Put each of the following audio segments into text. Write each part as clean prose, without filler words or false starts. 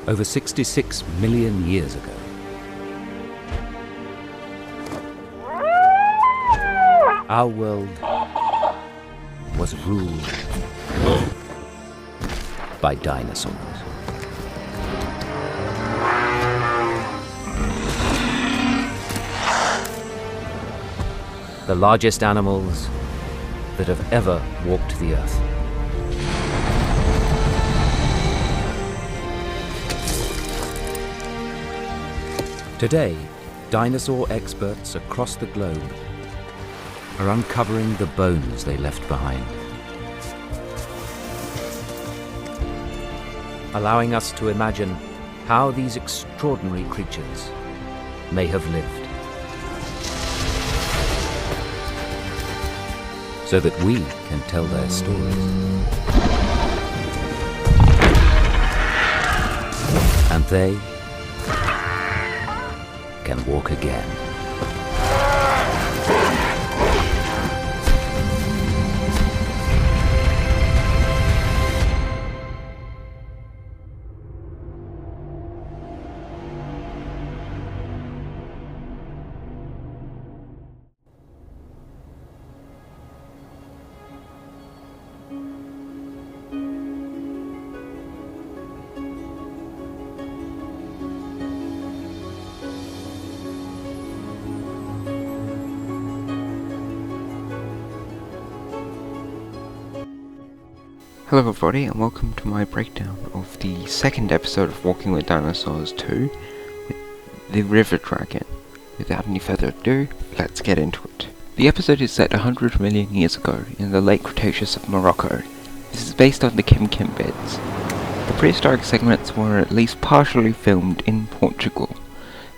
over 66 million years ago. Our world was ruled by dinosaurs. The largest animals that have ever walked the earth. Today, dinosaur experts across the globe are uncovering the bones they left behind, allowing us to imagine how these extraordinary creatures may have lived, so that we can tell their stories. And they can walk again. Hello everybody, and welcome to my breakdown of the second episode of Walking with Dinosaurs 2, with the River Dragon. Without any further ado, let's get into it. The episode is set 100 million years ago in the late Cretaceous of Morocco. This is based on the Kem beds. The prehistoric segments were at least partially filmed in Portugal.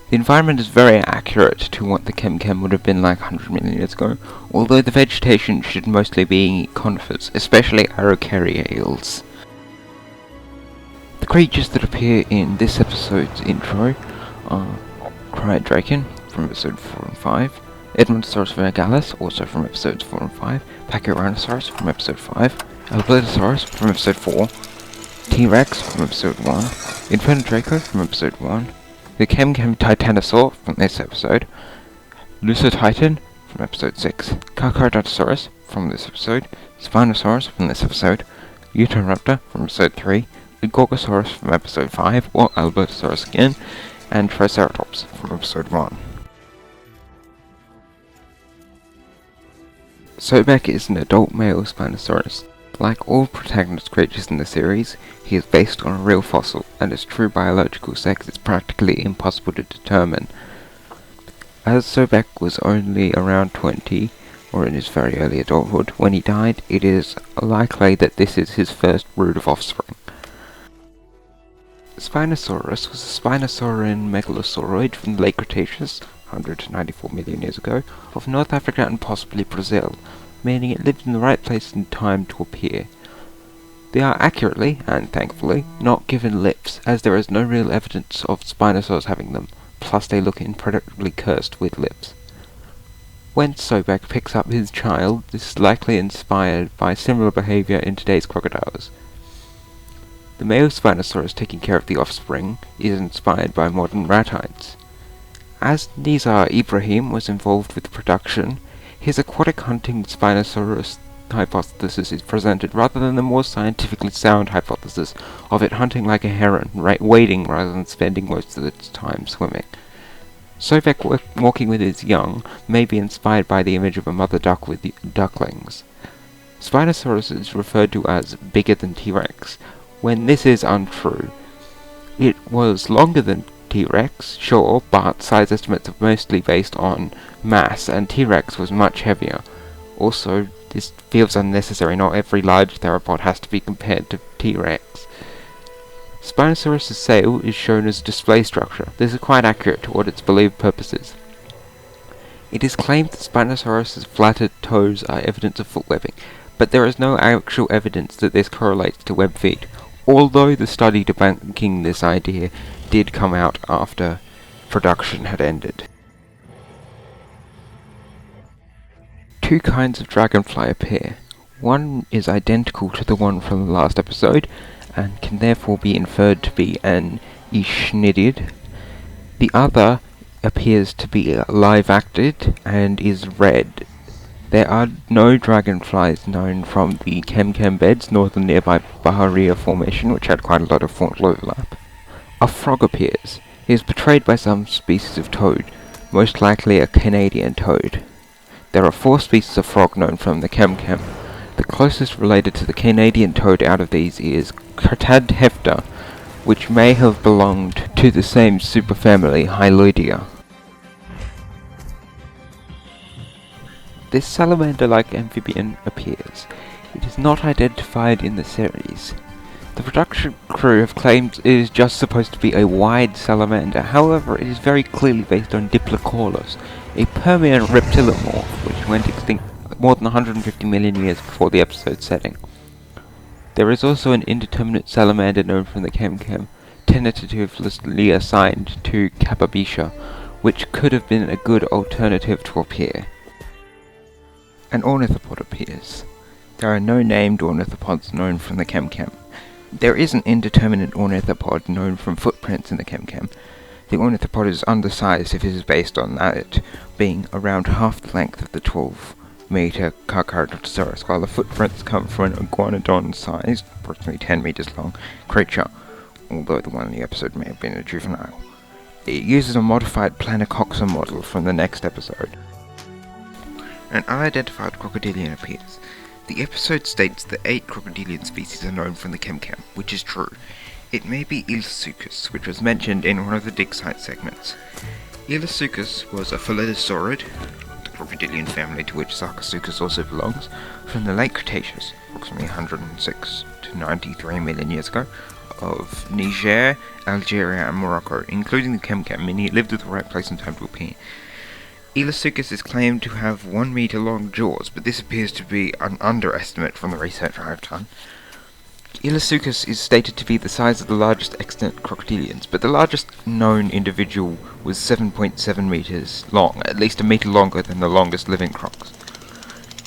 The environment is very accurate to what the Kem would have been like 100 million years ago, although the vegetation should mostly be conifers, especially araucariales. The creatures that appear in this episode's intro are Cryodraken from episode 4 and 5, Edmontosaurus vergalis, also from episodes 4 and 5, Pachyrhinosaurus from episode 5, Albertosaurus from episode 4, T-Rex from episode 1, Infernodraco from episode 1, the Kem Titanosaur from this episode, Lusotitan from episode 6, Carcharodontosaurus from this episode, Spinosaurus from this episode, Utahraptor from episode 3, the Gorgosaurus from episode 5, or Albertosaurus again, and Triceratops from episode 1. Sobek is an adult male Spinosaurus. Like all protagonist creatures in the series, he is based on a real fossil, and his true biological sex is practically impossible to determine. As Sobek was only around 20, or in his very early adulthood, when he died, it is likely that this is his first brood of offspring. Spinosaurus was a Spinosauran megalosauroid from the late Cretaceous, 100 to 94 million years ago, of North Africa and possibly Brazil, meaning it lived in the right place and time to appear. They are accurately, and thankfully, not given lips, as there is no real evidence of Spinosaurs having them, plus they look incredibly cursed with lips. When Sobek picks up his child, this is likely inspired by similar behaviour in today's crocodiles. The male Spinosaurus taking care of the offspring is inspired by modern ratites. As Nizar Ibrahim was involved with the production, his aquatic hunting Spinosaurus hypothesis is presented rather than the more scientifically sound hypothesis of it hunting like a heron, wading rather than spending most of its time swimming. Sobek walking with his young may be inspired by the image of a mother duck with ducklings. Spinosaurus is referred to as bigger than T-Rex, when this is untrue. It was longer than T-Rex, sure, but size estimates are mostly based on mass, and T-Rex was much heavier. Also, this feels unnecessary. Not every large theropod has to be compared to T-Rex. Spinosaurus' sail is shown as a display structure. This is quite accurate to what its believed purpose is. It is claimed that Spinosaurus' flattened toes are evidence of foot webbing, but there is no actual evidence that this correlates to web feet, although the study debunking this idea did come out after production had ended. Two kinds of dragonfly appear. One is identical to the one from the last episode, and can therefore be inferred to be an Ishnidid. The other appears to be live acted and is red. There are no dragonflies known from the Kem beds nor the nearby Baharia Formation, which had quite a lot of frontal overlap. A frog appears. He is portrayed by some species of toad, most likely a Canadian toad. There are 4 species of frog known from the Kem. The closest related to the Canadian toad out of these is Catadhefta, which may have belonged to the same superfamily Hyloidea. This salamander-like amphibian appears. It is not identified in the series. The production crew have claimed it is just supposed to be a wide salamander, however it is very clearly based on Diplocaulus, a Permian reptilomorph which went extinct more than 150 million years before the episode's setting. There is also an indeterminate salamander known from the Kem, tentatively assigned to Capabisha, which could have been a good alternative to appear. An ornithopod appears. There are no named ornithopods known from the Kem. There is an indeterminate ornithopod known from footprints in the Kem. The ornithopod is undersized if it is based on that being around half the length of the 12-meter Carcharodontosaurus, while the footprints come from an iguanodon-sized, approximately 10 meters long, creature, although the one in the episode may have been a juvenile. It uses a modified Planocoxa model from the next episode. An unidentified crocodilian appears. The episode states that 8 crocodilian species are known from the Kem, which is true. It may be Ilissuchus, which was mentioned in one of the dig site segments. Ilissuchus was a phyllidosaurid, the crocodilian family to which Sarcosuchus also belongs, from the late Cretaceous, approximately 106 to 93 million years ago, of Niger, Algeria and Morocco, including the Kem, meaning it lived at the right place and time to appear. Ilissuchus is claimed to have 1 meter long jaws, but this appears to be an underestimate from the research I have done. Ilissuchus is stated to be the size of the largest extant crocodilians, but the largest known individual was 7.7 meters long, at least a meter longer than the longest living crocs.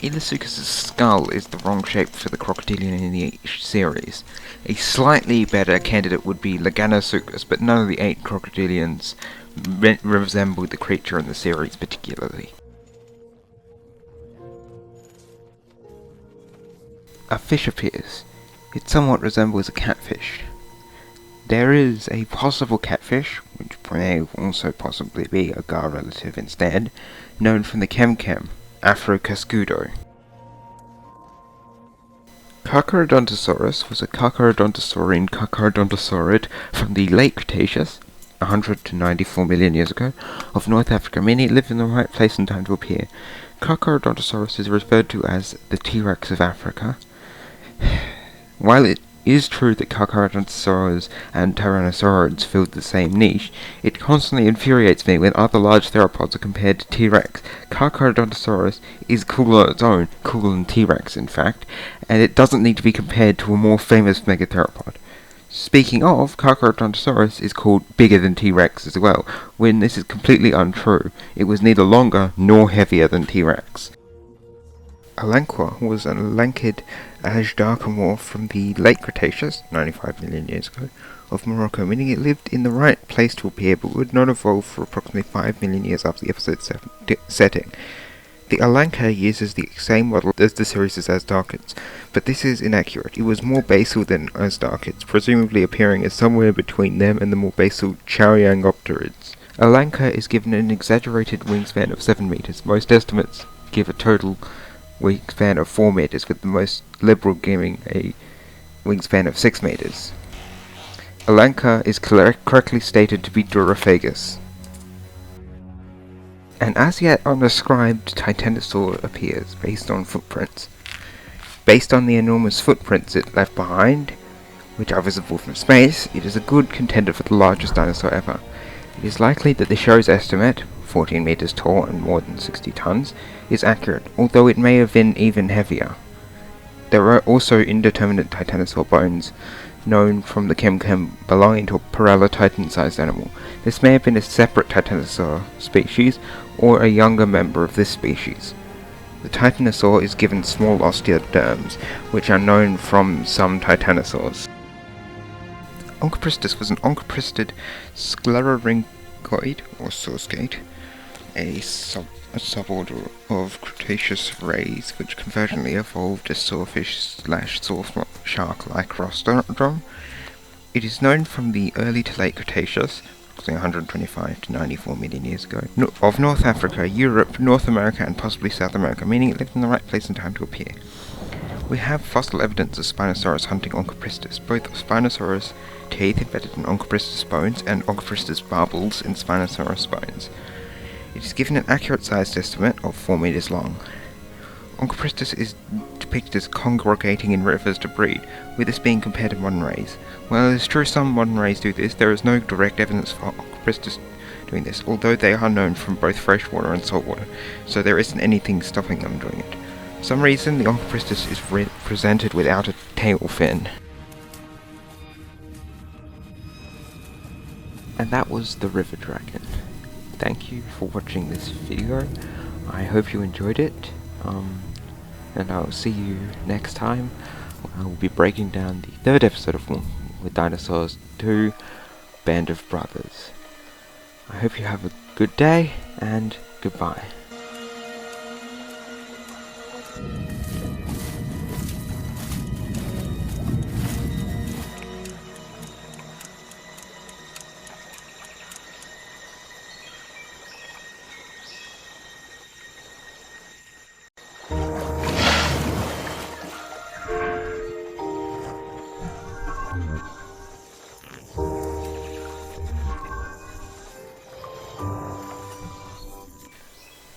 Ilissuchus' skull is the wrong shape for the crocodilian in the series. A slightly better candidate would be Laganosuchus, but none of the 8 crocodilians resemble the creature in the series particularly. A fish appears. It somewhat resembles a catfish. There is a possible catfish, which may also possibly be a gar relative instead, known from the Kem, Afrocascudo. Carcharodontosaurus was a Carcharodontosaurine carcharodontosaurid from the late Cretaceous, 100 to 94 million years ago, of North Africa, meaning it lived in the right place and time to appear. Carcharodontosaurus is referred to as the T-Rex of Africa. While it is true that Carcharodontosaurs and Tyrannosaurids filled the same niche, it constantly infuriates me when other large theropods are compared to T-Rex. Carcharodontosaurus is cool on its own, cooler than T-Rex in fact, and it doesn't need to be compared to a more famous megatheropod. Speaking of, Carcharodontosaurus is called bigger than T-Rex as well, when this is completely untrue. It was neither longer nor heavier than T-Rex. Alanqua was an elankid Ajdarcomorph from the late Cretaceous, 95 million years ago, of Morocco, meaning it lived in the right place to appear but would not evolve for approximately 5 million years after the episode's setting. The Alanka uses the same model as the series' Azhdarchids, but this is inaccurate. It was more basal than Azhdarchids, presumably appearing as somewhere between them and the more basal Chauyanopterids. Alanka is given an exaggerated wingspan of 7 meters. Most estimates give a total wingspan of 4 meters, with the most liberal giving a wingspan of 6 meters. Alanka is correctly stated to be Durophagus. An as yet undescribed titanosaur appears based on footprints. Based on the enormous footprints it left behind, which are visible from space, it is a good contender for the largest dinosaur ever. It is likely that the show's estimate, 14 meters tall and more than 60 tons, is accurate, although it may have been even heavier. There are also indeterminate titanosaur bones known from the Kem belonging to a parallel-titan-sized animal. This may have been a separate titanosaur species, or a younger member of this species. The titanosaur is given small osteoderms, which are known from some titanosaurs. Onchopristis was an onchopristid sclerorhynchoid, or saucegate, a suborder of Cretaceous rays which convergently evolved as sawfish/sawshark like rostodon. It is known from the early to late Cretaceous, approximately 125 to 94 million years ago, of North Africa, Europe, North America, and possibly South America, meaning it lived in the right place and time to appear. We have fossil evidence of Spinosaurus hunting Onchopristis, both of Spinosaurus teeth embedded in Onchopristis bones and Onchopristis barbels in Spinosaurus bones. It is given an accurate sized estimate of 4 meters long. Onchopristis is depicted as congregating in rivers to breed, with this being compared to modern rays. While it is true some modern rays do this, there is no direct evidence for Onchopristis doing this, although they are known from both freshwater and saltwater, so there isn't anything stopping them doing it. For some reason, the Onchopristis is presented without a tail fin. And that was the river dragon. Thank you for watching this video. I hope you enjoyed it, and I'll see you next time. I will be breaking down the third episode of with Dinosaurs 2, Band of Brothers. I hope you have a good day, and goodbye.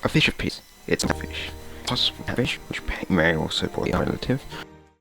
A fish of peace. It's a fish. Possible fish, which may also be a relative.